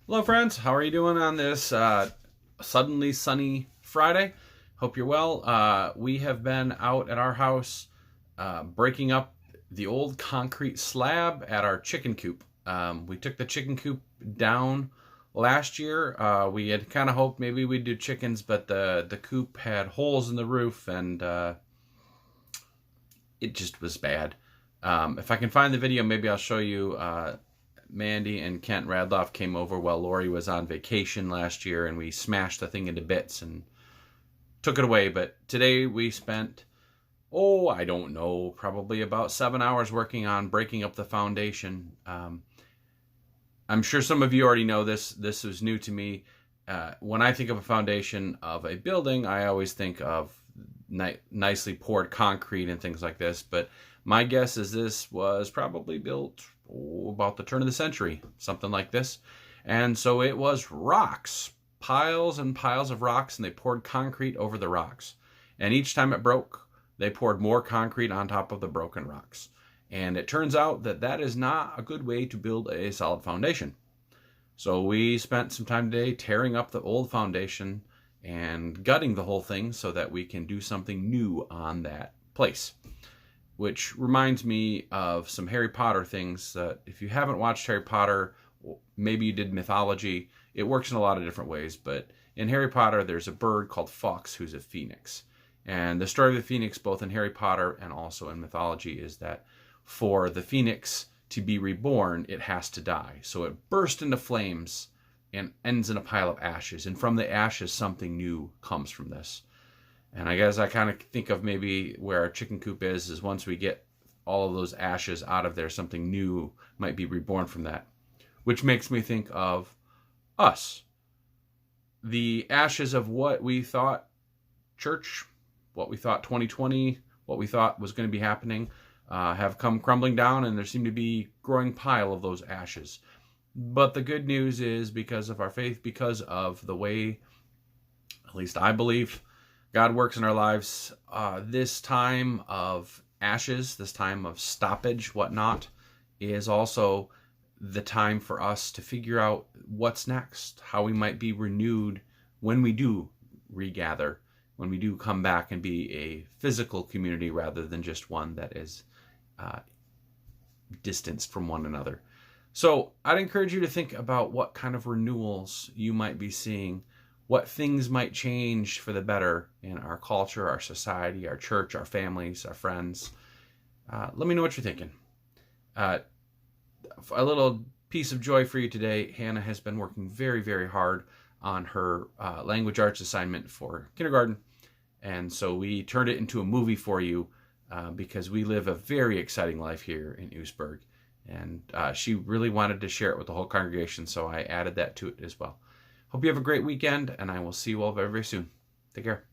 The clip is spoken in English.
Hello friends, how are you doing on this suddenly sunny Friday? Hope you're well. We have been out at our house breaking up the old concrete slab at our chicken coop. We took the chicken coop down last year. We had kind of hoped maybe we'd do chickens, but the coop had holes in the roof and it just was bad. If I can find the video, maybe I'll show you. Mandy and Kent Radloff came over while Lori was on vacation last year, and we smashed the thing into bits and took it away. But today we spent, I don't know, probably about 7 hours working on breaking up the foundation. I'm sure some of you already know this. This was new to me. When I think of a foundation of a building, I always think of nicely poured concrete and things like this. But my guess is this was probably built about the turn of the century, something like this. And so it was rocks, piles and piles of rocks, and they poured concrete over the rocks. And each time it broke, they poured more concrete on top of the broken rocks. And it turns out that that is not a good way to build a solid foundation. So we spent some time today tearing up the old foundation and gutting the whole thing so that we can do something new on that place. Which reminds me of some Harry Potter things that if you haven't watched Harry Potter, maybe you did mythology, it works in a lot of different ways. But in Harry Potter, there's a bird called Fawkes who's a phoenix. And the story of the phoenix, both in Harry Potter and also in mythology, is that for the phoenix to be reborn, it has to die. So it bursts into flames and ends in a pile of ashes. And from the ashes, something new comes from this. And I guess I kind of think of maybe where our chicken coop is once we get all of those ashes out of there, something new might be reborn from that. Which makes me think of us. The ashes of what we thought church, what we thought 2020, what we thought was going to be happening, have come crumbling down, and there seem to be a growing pile of those ashes. But the good news is, because of our faith, because of the way, at least I believe, God works in our lives, this time of ashes, this time of stoppage, whatnot, is also the time for us to figure out what's next, how we might be renewed when we do regather, when we do come back and be a physical community rather than just one that is distanced from one another. So I'd encourage you to think about what kind of renewals you might be seeing, what things might change for the better in our culture, our society, our church, our families, our friends. Let me know what you're thinking. A little piece of joy for you today. Hannah has been working very, very hard on her language arts assignment for kindergarten. And so we turned it into a movie for you because we live a very exciting life here in Oostburg. And she really wanted to share it with the whole congregation, so I added that to it as well. Hope you have a great weekend, and I will see you all very, very soon. Take care.